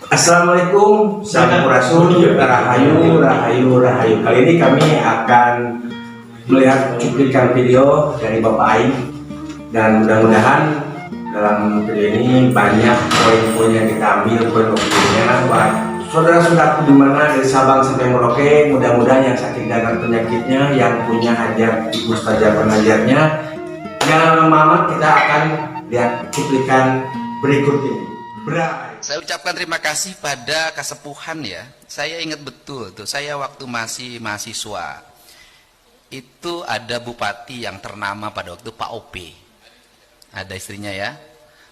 Assalamualaikum, Sampurasun, Rahayu, Rahayu, Rahayu. Kali ini kami akan melihat cuplikan video dari Bapak Aing, dan mudah-mudahan dalam video ini banyak poin-poin yang kita ambil, poin-poinnya buat saudara-saudaraku di mana dari Sabang sampai Merauke. Mudah-mudahan yang sakit dan penyakitnya, yang punya hajat di mustajab pengajarnya, jangan lama-lama, kita akan lihat cuplikan berikut ini. Saya ucapkan terima kasih pada kesepuhan ya. Saya ingat betul tuh, saya waktu masih mahasiswa itu ada bupati yang ternama pada waktu Pak Ope. Ada istrinya ya.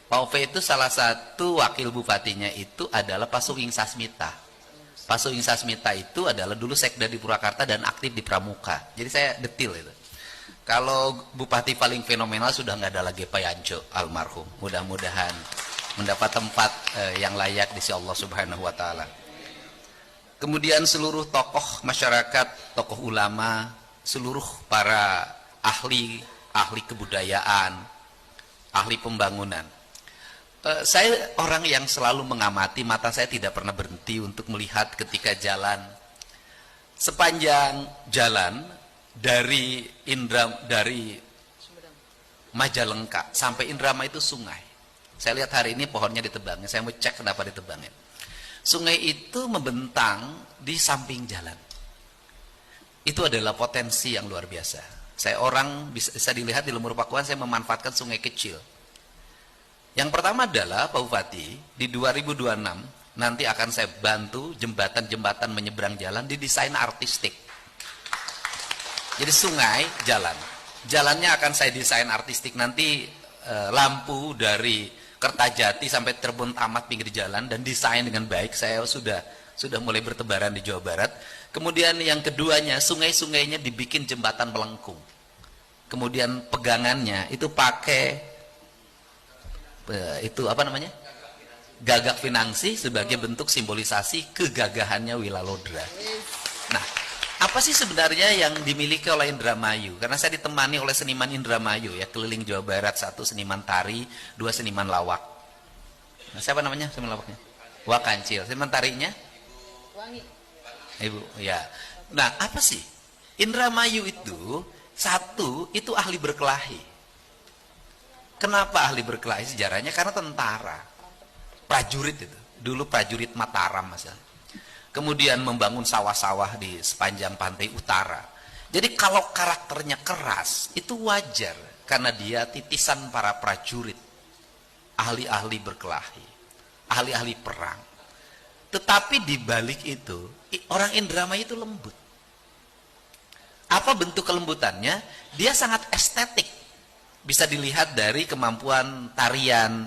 Pak Ope itu salah satu wakil bupatinya itu adalah Pak Suing Sasmita. Pak Suing Sasmita itu adalah dulu sekda di Purwakarta dan aktif di Pramuka. Jadi saya detil itu. Kalau bupati paling fenomenal sudah nggak ada lagi Pak Yanco almarhum. Mudah-mudahan mendapat tempat yang layak di sisi Allah Subhanahu wa taala. Kemudian seluruh tokoh masyarakat, tokoh ulama, seluruh para ahli kebudayaan, ahli pembangunan. Saya orang yang selalu mengamati, mata saya tidak pernah berhenti untuk melihat ketika jalan. Sepanjang jalan dari Majalengka sampai Indrama itu sungai. Saya lihat hari ini pohonnya ditebangin, saya mau cek kenapa ditebangin. Sungai itu membentang di samping jalan. Itu adalah potensi yang luar biasa. Saya orang bisa dilihat di Lemur Pakuan, saya memanfaatkan sungai kecil. Yang pertama adalah Pak Bupati, di 2026 nanti akan saya bantu jembatan-jembatan menyeberang jalan didesain artistik. Jadi sungai, jalan. Jalannya akan saya desain artistik, nanti lampu dari Kertajati sampai Tribun Tamat pinggir jalan dan desain dengan baik. Saya sudah mulai bertebaran di Jawa Barat. Kemudian yang keduanya, sungai-sungainya dibikin jembatan melengkung. Kemudian pegangannya itu pakai itu apa namanya? Gagak Pinangsi sebagai bentuk simbolisasi kegagahannya Wilalodra. Nah, apa sih sebenarnya yang dimiliki oleh Indramayu? Karena saya ditemani oleh seniman Indramayu ya, keliling Jawa Barat, satu seniman tari, dua seniman lawak. Nah, siapa namanya seniman lawaknya? Wak Kancil. Seniman tarinya? Wangi. Ibu, ya. Nah, apa sih? Indramayu itu satu, itu ahli berkelahi. Kenapa ahli berkelahi sejarahnya? Karena tentara, prajurit itu. Dulu prajurit Mataram misalnya. Kemudian membangun sawah-sawah di sepanjang pantai utara. Jadi kalau karakternya keras, itu wajar. Karena dia titisan para prajurit. Ahli-ahli berkelahi. Ahli-ahli perang. Tetapi di balik itu, orang Indramayu itu lembut. Apa bentuk kelembutannya? Dia sangat estetik. Bisa dilihat dari kemampuan tarian,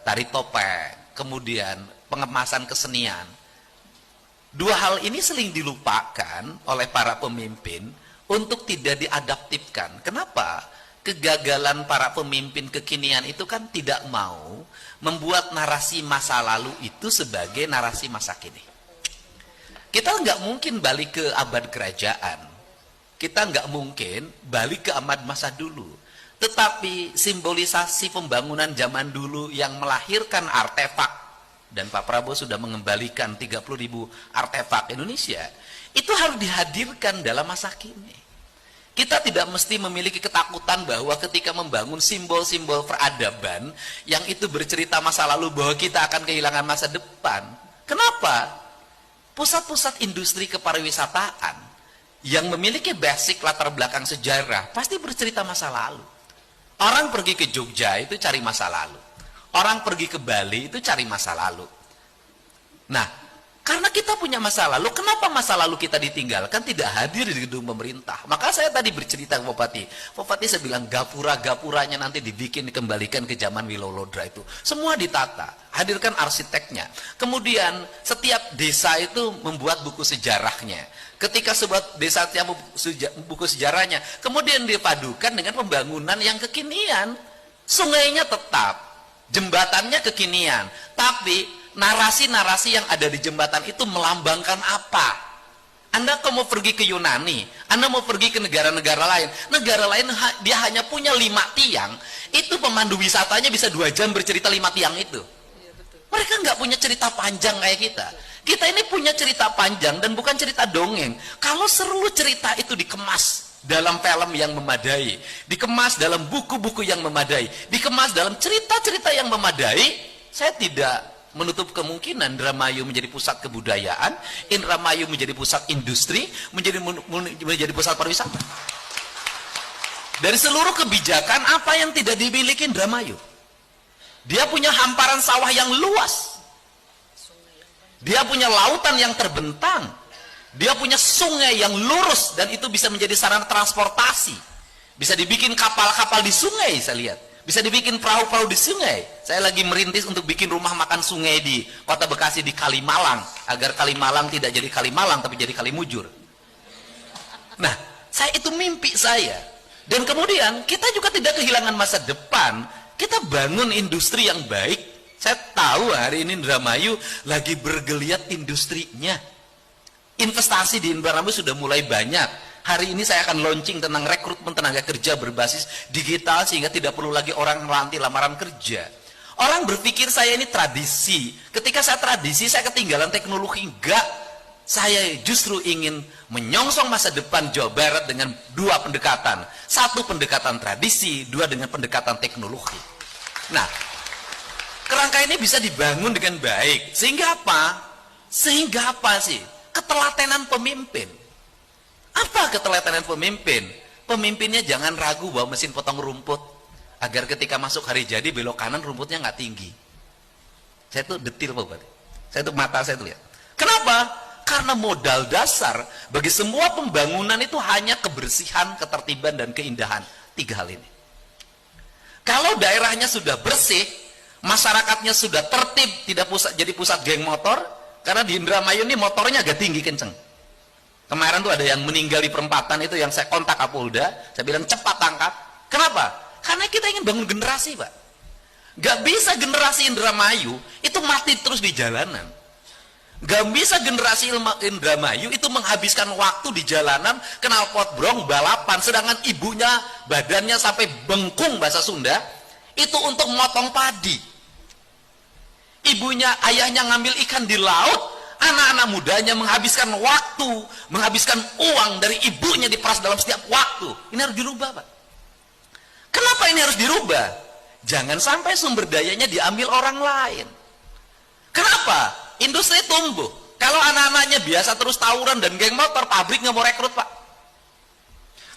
tari topeng, kemudian pengemasan kesenian. Dua hal ini sering dilupakan oleh para pemimpin untuk tidak diadaptifkan. Kenapa? Kegagalan para pemimpin kekinian itu kan tidak mau membuat narasi masa lalu itu sebagai narasi masa kini. Kita nggak mungkin balik ke abad kerajaan. Kita nggak mungkin balik ke abad masa dulu. Tetapi simbolisasi pembangunan zaman dulu yang melahirkan artefak, dan Pak Prabowo sudah mengembalikan 30.000 artefak Indonesia, itu harus dihadirkan dalam masa kini. Kita tidak mesti memiliki ketakutan bahwa ketika membangun simbol-simbol peradaban yang itu bercerita masa lalu bahwa kita akan kehilangan masa depan. Kenapa? Pusat-pusat industri kepariwisataan yang memiliki basic latar belakang sejarah pasti bercerita masa lalu. Orang pergi ke Jogja itu cari masa lalu. Orang pergi ke Bali itu cari masa lalu. Nah, karena kita punya masa lalu, kenapa masa lalu kita ditinggalkan, tidak hadir di gedung pemerintah? Maka saya tadi bercerita ke Bupati. Bupati saya bilang gapura-gapuranya nanti dibikin, dikembalikan ke zaman Wilalodra itu. Semua ditata, hadirkan arsiteknya. Kemudian setiap desa itu membuat buku sejarahnya. Ketika sebuah desa yang buku sejarahnya, kemudian dipadukan dengan pembangunan yang kekinian. Sungainya tetap, jembatannya kekinian, tapi narasi-narasi yang ada di jembatan itu melambangkan apa? Anda kalau mau pergi ke Yunani, Anda mau pergi ke negara-negara lain, dia hanya punya 5 tiang, itu pemandu wisatanya bisa 2 jam bercerita 5 tiang itu. Mereka nggak punya cerita panjang kayak kita. Kita ini punya cerita panjang dan bukan cerita dongeng. Kalau seluruh cerita itu dikemas dalam film yang memadai, dikemas dalam buku-buku yang memadai, dikemas dalam cerita-cerita yang memadai, saya tidak menutup kemungkinan Indramayu menjadi pusat kebudayaan, Indramayu menjadi pusat industri, menjadi pusat pariwisata. Dari seluruh kebijakan, apa yang tidak dimiliki Indramayu? Dia punya hamparan sawah yang luas. Dia punya lautan yang terbentang. Dia punya sungai yang lurus dan itu bisa menjadi sarana transportasi. Bisa dibikin kapal-kapal di sungai, saya lihat. Bisa dibikin perahu-perahu di sungai. Saya lagi merintis untuk bikin rumah makan sungai di Kota Bekasi di Kalimalang, agar Kalimalang tidak jadi Kalimalang tapi jadi Kalimujur. Nah, itu mimpi saya. Dan kemudian kita juga tidak kehilangan masa depan. Kita bangun industri yang baik. Saya tahu hari ini Indramayu lagi bergeliat industrinya. Investasi di Indramayu sudah mulai banyak. Hari ini saya akan launching tentang rekrutmen tenaga kerja berbasis digital sehingga tidak perlu lagi orang melantik lamaran kerja. Orang berpikir saya ini tradisi. Ketika saya tradisi, saya ketinggalan teknologi. Enggak. Saya justru ingin menyongsong masa depan Jawa Barat dengan dua pendekatan. Satu pendekatan tradisi, dua dengan pendekatan teknologi. Nah, kerangka ini bisa dibangun dengan baik. Sehingga apa? Sehingga apa sih? Ketelatenan pemimpin. Apa ketelatenan pemimpin? Pemimpinnya jangan ragu bawa mesin potong rumput. Agar ketika masuk hari jadi belok kanan rumputnya nggak tinggi. Saya tuh detil Pak Bupati. Saya tuh mata saya tuh lihat. Kenapa? Karena modal dasar bagi semua pembangunan itu hanya kebersihan, ketertiban, dan keindahan. Tiga hal ini. Kalau daerahnya sudah bersih, masyarakatnya sudah tertib, tidak jadi pusat geng motor, karena di Indramayu ini motornya agak tinggi kenceng. Kemarin tuh ada yang meninggal di perempatan itu yang saya kontak Kapolda, saya bilang cepat tangkap. Kenapa? Karena kita ingin bangun generasi, Pak. Gak bisa generasi Indramayu itu mati terus di jalanan. Gak bisa generasi Indramayu itu menghabiskan waktu di jalanan knalpot brong balapan, sedangkan ibunya badannya sampai bengkung bahasa Sunda itu untuk motong padi. Ibunya, ayahnya ngambil ikan di laut, anak-anak mudanya menghabiskan waktu, menghabiskan uang dari ibunya diperas dalam setiap waktu. Ini harus dirubah, Pak. Kenapa ini harus dirubah? Jangan sampai sumber dayanya diambil orang lain. Kenapa? Industri tumbuh. Kalau anak-anaknya biasa terus tawuran dan geng motor, pabrik nggak mau rekrut, Pak.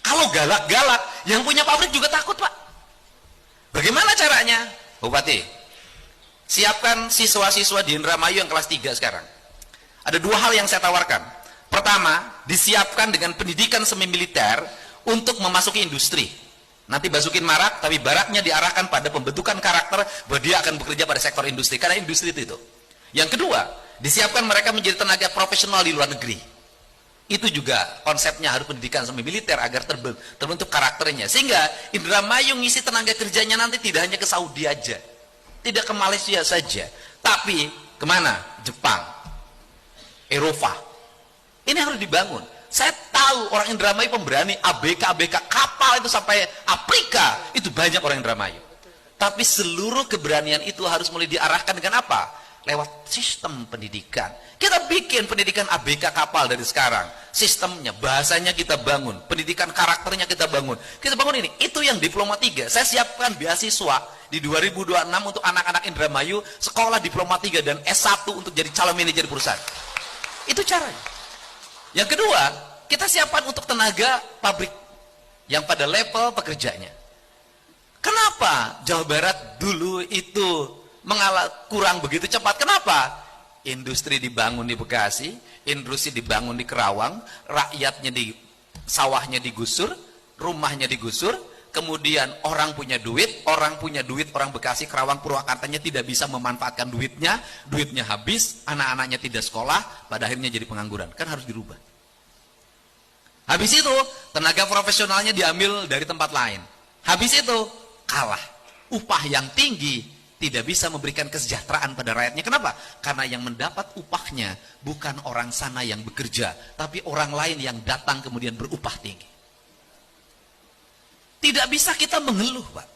Kalau galak-galak, yang punya pabrik juga takut, Pak. Bagaimana caranya? Bupati, siapkan siswa-siswa di Indramayu yang kelas 3 sekarang. Ada dua hal yang saya tawarkan. Pertama, disiapkan dengan pendidikan semi militer untuk memasuki industri. Nanti basukin marak, tapi baraknya diarahkan pada pembentukan karakter bahwa dia akan bekerja pada sektor industri. Karena industri itu. Yang kedua, disiapkan mereka menjadi tenaga profesional di luar negeri. Itu juga konsepnya harus pendidikan semi militer agar terbentuk karakternya. Sehingga Indramayu ngisi tenaga kerjanya nanti tidak hanya ke Saudi aja. Tidak ke Malaysia saja. Tapi kemana? Jepang. Eropa. Ini harus dibangun. Saya tahu orang Indramayu pemberani, ABK kapal itu sampai Afrika. Itu banyak orang Indramayu. Tapi seluruh keberanian itu harus mulai diarahkan dengan apa? Lewat sistem pendidikan. Kita bikin pendidikan ABK kapal dari sekarang. Sistemnya, bahasanya kita bangun. Pendidikan karakternya kita bangun. Kita bangun ini. Itu yang diploma 3. Saya siapkan beasiswa di 2026 untuk anak-anak Indramayu sekolah diploma 3 dan S1 untuk jadi calon manajer perusahaan. Itu caranya. Yang kedua, kita siapkan untuk tenaga pabrik yang pada level pekerjanya. Kenapa Jawa Barat dulu itu kurang begitu cepat? Kenapa? Industri dibangun di Bekasi, industri dibangun di Kerawang, rakyatnya di sawahnya digusur, rumahnya digusur, kemudian orang punya duit, orang Bekasi, Kerawang, Purwakartanya tidak bisa memanfaatkan duitnya habis, anak-anaknya tidak sekolah, pada akhirnya jadi pengangguran. Kan harus dirubah. Habis itu, tenaga profesionalnya diambil dari tempat lain. Habis itu, kalah. Upah yang tinggi tidak bisa memberikan kesejahteraan pada rakyatnya. Kenapa? Karena yang mendapat upahnya bukan orang sana yang bekerja, tapi orang lain yang datang kemudian berupah tinggi. Tidak bisa kita mengeluh, Pak.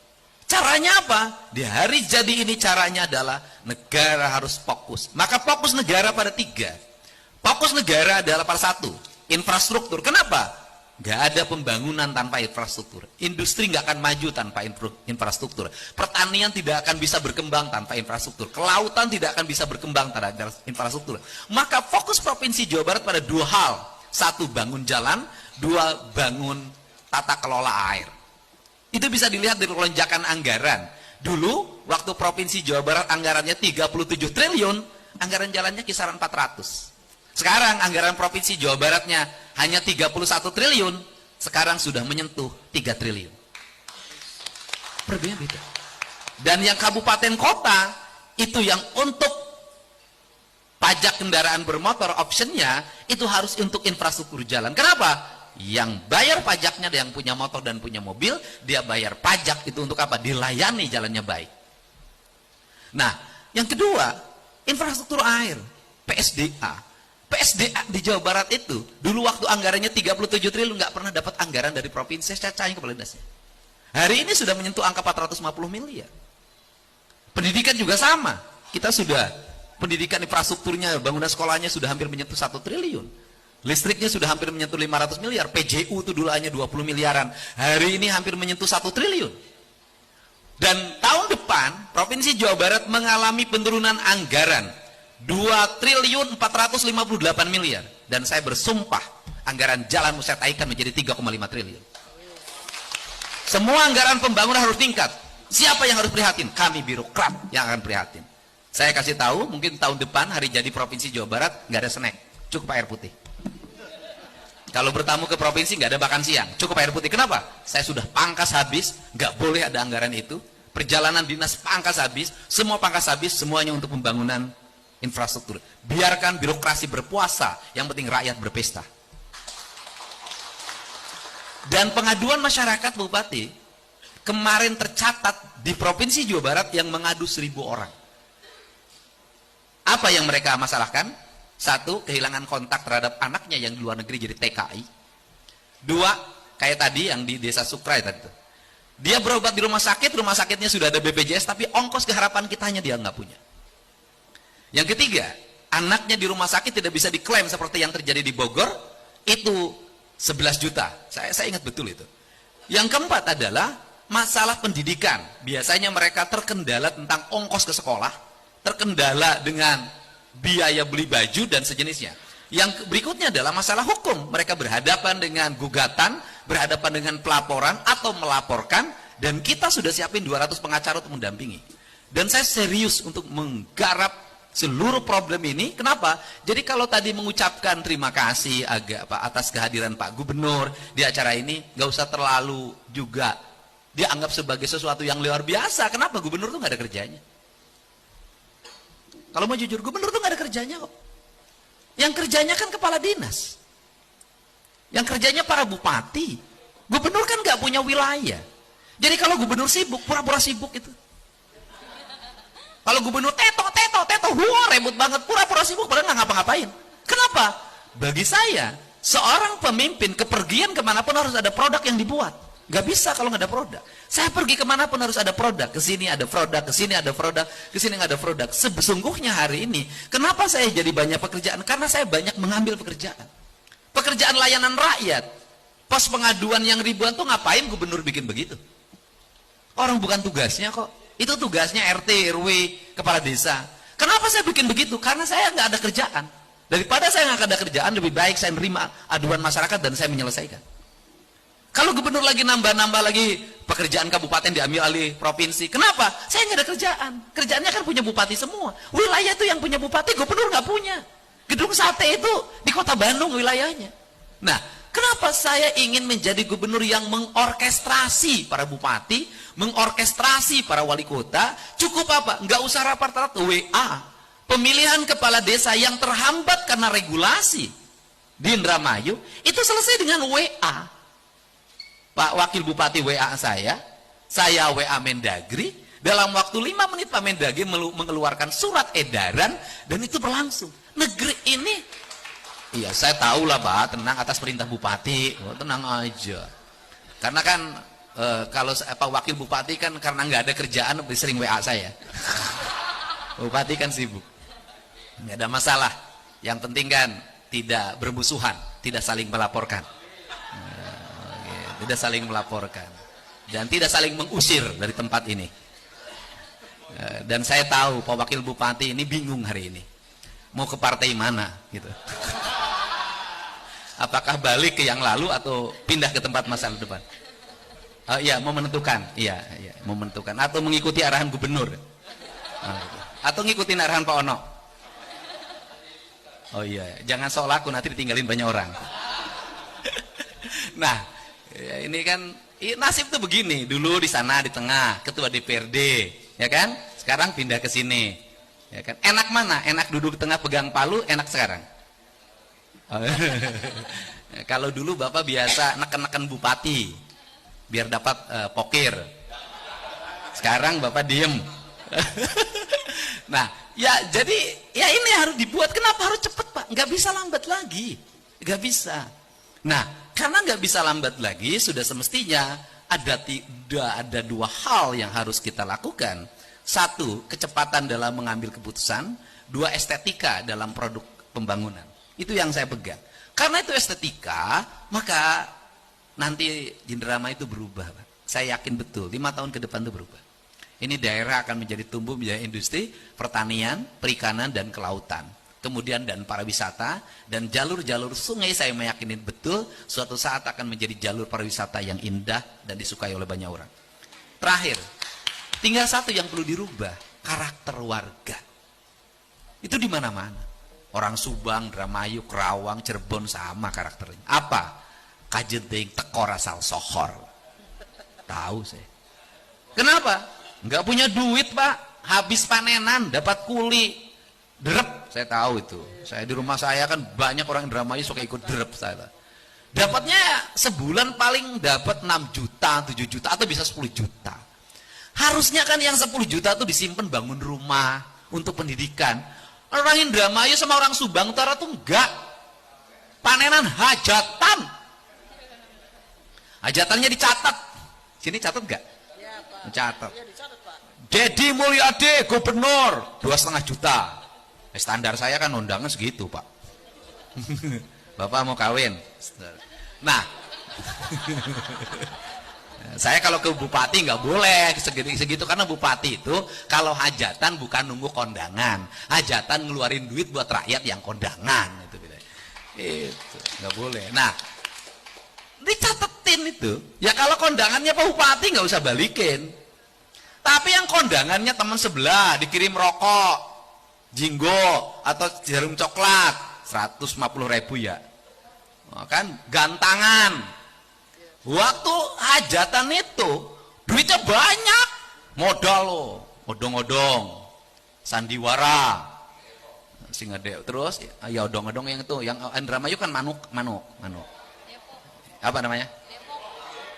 Caranya apa? Di hari jadi ini caranya adalah negara harus fokus. Maka fokus negara pada 3. Fokus negara adalah pada 1, infrastruktur. Kenapa? Gak ada pembangunan tanpa infrastruktur. Industri gak akan maju tanpa infrastruktur. Pertanian tidak akan bisa berkembang tanpa infrastruktur. Kelautan tidak akan bisa berkembang tanpa infrastruktur. Maka fokus Provinsi Jawa Barat pada 2 hal. 1, bangun jalan. 2, bangun tata kelola air. Itu bisa dilihat dari lonjakan anggaran. Dulu, waktu Provinsi Jawa Barat anggarannya 37 triliun, anggaran jalannya kisaran 400. Sekarang anggaran Provinsi Jawa Baratnya hanya 31 triliun, sekarang sudah menyentuh 3 triliun. Berbeda. Dan yang kabupaten kota, itu yang untuk pajak kendaraan bermotor, optionnya, itu harus untuk infrastruktur jalan. Kenapa? Yang bayar pajaknya yang punya motor dan punya mobil, dia bayar pajak itu untuk apa? Dilayani jalannya baik. Nah, yang kedua, infrastruktur air, PSDA. PSDA di Jawa Barat itu, dulu waktu anggarannya 37 triliun, nggak pernah dapat anggaran dari provinsi, saya cacain kepala dinasnya. Hari ini sudah menyentuh angka 450 miliar. Pendidikan juga sama. Kita sudah, pendidikan infrastrukturnya, bangunan sekolahnya sudah hampir menyentuh 1 triliun. Listriknya sudah hampir menyentuh 500 miliar. PJU itu dulu hanya 20 miliaran. Hari ini hampir menyentuh 1 triliun. Dan tahun depan, Provinsi Jawa Barat mengalami penurunan anggaran 2 triliun 458 miliar. Dan saya bersumpah, anggaran jalan saya taikkan menjadi 3,5 triliun. Semua anggaran pembangunan harus tingkat. Siapa yang harus prihatin? Kami birokrat yang akan prihatin. Saya kasih tahu, mungkin tahun depan hari jadi Provinsi Jawa Barat nggak ada snack, cukup air putih. Kalau bertamu ke provinsi nggak ada makan siang, cukup air putih. Kenapa? Saya sudah pangkas habis, nggak boleh ada anggaran itu. Perjalanan dinas pangkas habis, semua pangkas habis, semuanya untuk pembangunan infrastruktur. Biarkan birokrasi berpuasa, yang penting rakyat berpesta. Dan pengaduan masyarakat Bupati, kemarin tercatat di Provinsi Jawa Barat yang mengadu 1.000 orang. Apa yang mereka masalahkan? 1, kehilangan kontak terhadap anaknya yang di luar negeri jadi TKI. 2, kayak tadi yang di Desa Sukrai tadi. Dia berobat di rumah sakitnya sudah ada BPJS, tapi ongkos ke Harapan Kitanya dia nggak punya. Yang ketiga, anaknya di rumah sakit tidak bisa diklaim seperti yang terjadi di Bogor, itu 11 juta. Saya ingat betul itu. Yang keempat adalah masalah pendidikan. Biasanya mereka terkendala tentang ongkos ke sekolah, terkendala dengan biaya beli baju dan sejenisnya. Yang berikutnya adalah masalah hukum. Mereka berhadapan dengan gugatan, berhadapan dengan pelaporan atau melaporkan, dan kita sudah siapin 200 pengacara untuk mendampingi. Dan saya serius untuk menggarap seluruh problem ini. Kenapa? Jadi kalau tadi mengucapkan terima kasih atas kehadiran Pak Gubernur di acara ini, nggak usah terlalu juga dianggap sebagai sesuatu yang luar biasa. Kenapa? Gubernur tuh nggak ada kerjanya. Kalau mau jujur, gubernur tuh nggak ada kerjanya kok. Yang kerjanya kan kepala dinas. Yang kerjanya para bupati. Gubernur kan nggak punya wilayah. Jadi kalau gubernur sibuk, pura-pura sibuk itu. Kalau gubernur teto, ribut banget, pura-pura sibuk, padahal nggak ngapa-ngapain. Kenapa? Bagi saya, seorang pemimpin kepergian kemanapun harus ada produk yang dibuat. Gak bisa kalau nggak ada produk. Saya pergi kemanapun harus ada produk. Kesini ada produk, kesini ada produk, kesini nggak ada produk. Sesungguhnya hari ini, kenapa saya jadi banyak pekerjaan? Karena saya banyak mengambil pekerjaan. Pekerjaan layanan rakyat. Pos pengaduan yang ribuan tuh ngapain gubernur bikin begitu? Orang bukan tugasnya kok. Itu tugasnya RT, RW, kepala desa. Kenapa saya bikin begitu? Karena saya nggak ada kerjaan. Daripada saya nggak ada kerjaan, lebih baik saya menerima aduan masyarakat dan saya menyelesaikan. Kalau gubernur lagi nambah-nambah lagi pekerjaan kabupaten diambil alih provinsi. Kenapa? Saya nggak ada kerjaan. Kerjaannya kan punya bupati semua. Wilayah itu yang punya bupati, gubernur nggak punya. Gedung sate itu di kota Bandung wilayahnya. Nah, kenapa saya ingin menjadi gubernur yang mengorkestrasi para bupati, mengorkestrasi para wali kota? Cukup apa? Nggak usah rapat-rapat, WA. Pemilihan kepala desa yang terhambat karena regulasi di Indramayu, itu selesai dengan WA. Pak Wakil Bupati WA saya WA Mendagri, dalam waktu 5 menit Pak Mendagri mengeluarkan surat edaran, dan itu berlangsung. Negeri ini, iya saya tahu lah Pak, tenang atas perintah Bupati, tenang aja. Karena kan kalau Pak Wakil Bupati kan karena nggak ada kerjaan lebih sering WA saya. Bupati kan sibuk, nggak ada masalah. Yang penting kan tidak bermusuhan, tidak saling melaporkan, tidak saling melaporkan, dan tidak saling mengusir dari tempat ini. Dan saya tahu Pak Wakil Bupati ini bingung hari ini, mau ke partai mana gitu. Apakah balik ke yang lalu atau pindah ke tempat masa depan? Iya, mau menentukan, iya, mau menentukan, atau mengikuti arahan gubernur, atau ngikutin arahan Pak Ono. Oh iya, jangan soal aku nanti ditinggalin banyak orang. Nah, ini kan nasib tuh begini. Dulu di sana di tengah ketua DPRD, ya kan? Sekarang pindah ke sini, ya kan? Enak mana? Enak duduk di tengah pegang palu, enak sekarang. Kalau dulu Bapak biasa neken-neken bupati biar dapat pokir. Sekarang Bapak diem. Nah, ya jadi ya ini harus dibuat. Kenapa harus cepat, Pak? Nggak bisa lambat lagi, nggak bisa. Nah, karena nggak bisa lambat lagi, sudah semestinya ada dua hal yang harus kita lakukan. Satu, kecepatan dalam mengambil keputusan. Dua, estetika dalam produk pembangunan. Itu yang saya pegang. Karena itu estetika, maka nanti Jinderama itu berubah, Pak. Saya yakin betul 5 tahun ke depan itu berubah. Ini daerah akan menjadi tumbuh menjadi industri, pertanian, perikanan, dan kelautan. Kemudian dan pariwisata, dan jalur-jalur sungai saya meyakini betul suatu saat akan menjadi jalur pariwisata yang indah dan disukai oleh banyak orang. Terakhir, tinggal satu yang perlu dirubah, karakter warga. Itu di mana-mana. Orang Subang, Indramayu, Kerawang, Cirebon sama karakternya. Apa? Kajedeng tekor asal sohor. Tahu saya. Kenapa? Nggak punya duit, Pak. Habis panenan, dapat kuli. Derep, saya tahu itu. Saya di rumah saya kan banyak orang Indramayu suka ikut derep saya. Dapatnya sebulan paling dapat 6 juta, 7 juta, atau bisa 10 juta. Harusnya kan yang 10 juta itu disimpan bangun rumah untuk pendidikan. Orang Indramayu sama orang Subang Utara tuh enggak. Panenan hajatan. Hajatannya dicatat. Sini catat enggak? Ya, Pak. Mencatat. Ya, dicatat, Pak. Dedi Mulyadi gubernur 2,5 juta. Standar saya kan undangan segitu, Pak. Bapak mau kawin. Nah, saya kalau ke bupati nggak boleh segitu karena bupati itu kalau hajatan bukan nunggu kondangan, hajatan ngeluarin duit buat rakyat yang kondangan itu nggak boleh. Nah, dicatetin itu ya, kalau kondangannya Pak Bupati nggak usah balikin, tapi yang kondangannya teman sebelah dikirim rokok, jinggo atau jarum coklat 150.000 ya, kan gantangan. Waktu hajatan itu duitnya banyak, modal lo, odong-odong, sandiwara, singedek, terus ya odong-odong yang itu, yang Indramayu kan manuk, apa namanya?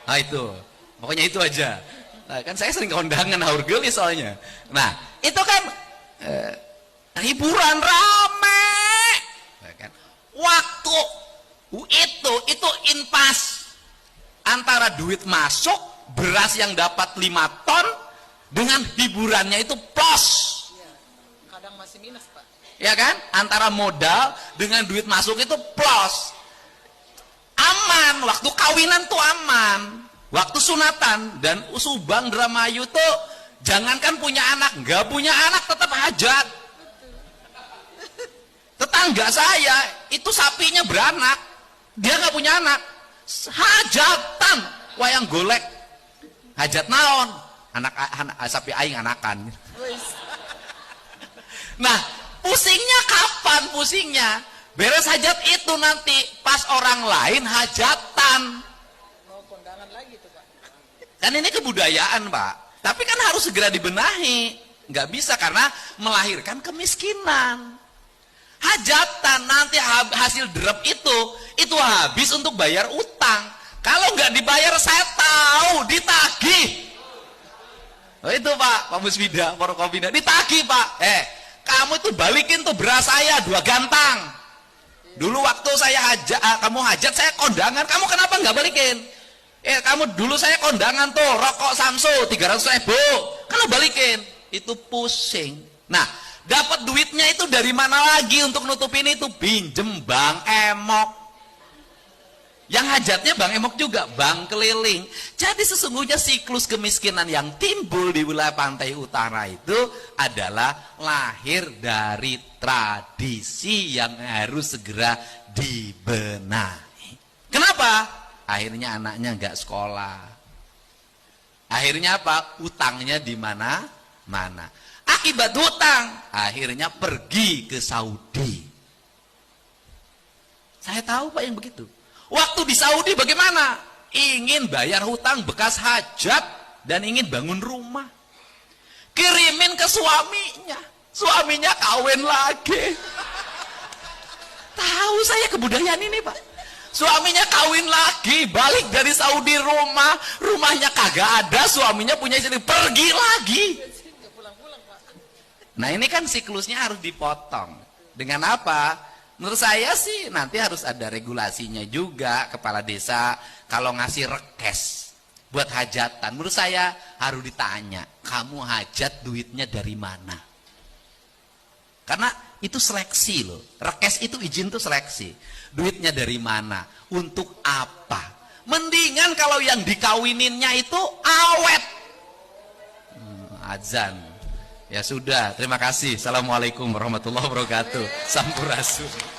Nah itu, pokoknya itu aja. Nah, kan saya sering kondangan haur geulis soalnya. Nah itu kan hiburan rame, kan? Waktu itu impas. Antara duit masuk, beras yang dapat 5 ton, dengan hiburannya itu plus. Ya, kadang masih minus, Pak. Ya kan? Antara modal dengan duit masuk itu plus. Aman, waktu kawinan tuh aman. Waktu sunatan, dan Subang, Indramayu tuh, jangankan punya anak, nggak punya anak tetap hajat. Tetangga saya, itu sapinya beranak, dia nggak punya anak. Hajatan wayang golek, hajat naon anak sapi aing anakan. Nah, pusingnya kapan? Pusingnya beres hajat itu nanti pas orang lain hajatan, mau kondangan lagi tuh, Pak. Kan ini kebudayaan, Pak, tapi kan harus segera dibenahi. Nggak bisa karena melahirkan kemiskinan. Hajatan nanti hasil drop itu habis untuk bayar utang. Kalau nggak dibayar saya tahu ditagih. Oh, itu Pak Musbida, Forkopimda ditagih, Pak. Kamu itu balikin tuh beras saya 2 gantang. Dulu waktu saya kamu hajat saya kondangan, kamu kenapa nggak balikin? Kamu dulu saya kondangan tuh, rokok Samsu 300.000. Kan lo balikin. Itu pusing. Nah, dapat duitnya itu dari mana lagi untuk nutupin itu? Pinjem Bang Emok. Yang hajatnya Bang Emok juga, Bang Keliling. Jadi sesungguhnya siklus kemiskinan yang timbul di wilayah pantai utara itu adalah lahir dari tradisi yang harus segera dibenahi. Kenapa? Akhirnya anaknya nggak sekolah. Akhirnya apa? Utangnya di mana-mana. Akibat hutang, akhirnya pergi ke Saudi. Saya tahu Pak yang begitu. Waktu di Saudi bagaimana? Ingin bayar hutang bekas hajat dan ingin bangun rumah. Kirimin ke suaminya. Suaminya kawin lagi. Tahu saya kebudayaan ini Pak. Suaminya kawin lagi, balik dari Saudi rumahnya kagak ada, suaminya punya istri, pergi lagi. Nah ini kan siklusnya harus dipotong. Dengan apa? Menurut saya sih nanti harus ada regulasinya juga. Kepala desa kalau ngasih rekes buat hajatan, menurut saya harus ditanya, kamu hajat duitnya dari mana? Karena itu seleksi loh. Rekes itu izin tuh seleksi. Duitnya dari mana? Untuk apa? Mendingan kalau yang dikawininnya itu awet. Azan. Ya sudah, terima kasih. Assalamualaikum warahmatullahi wabarakatuh. Sampurasun.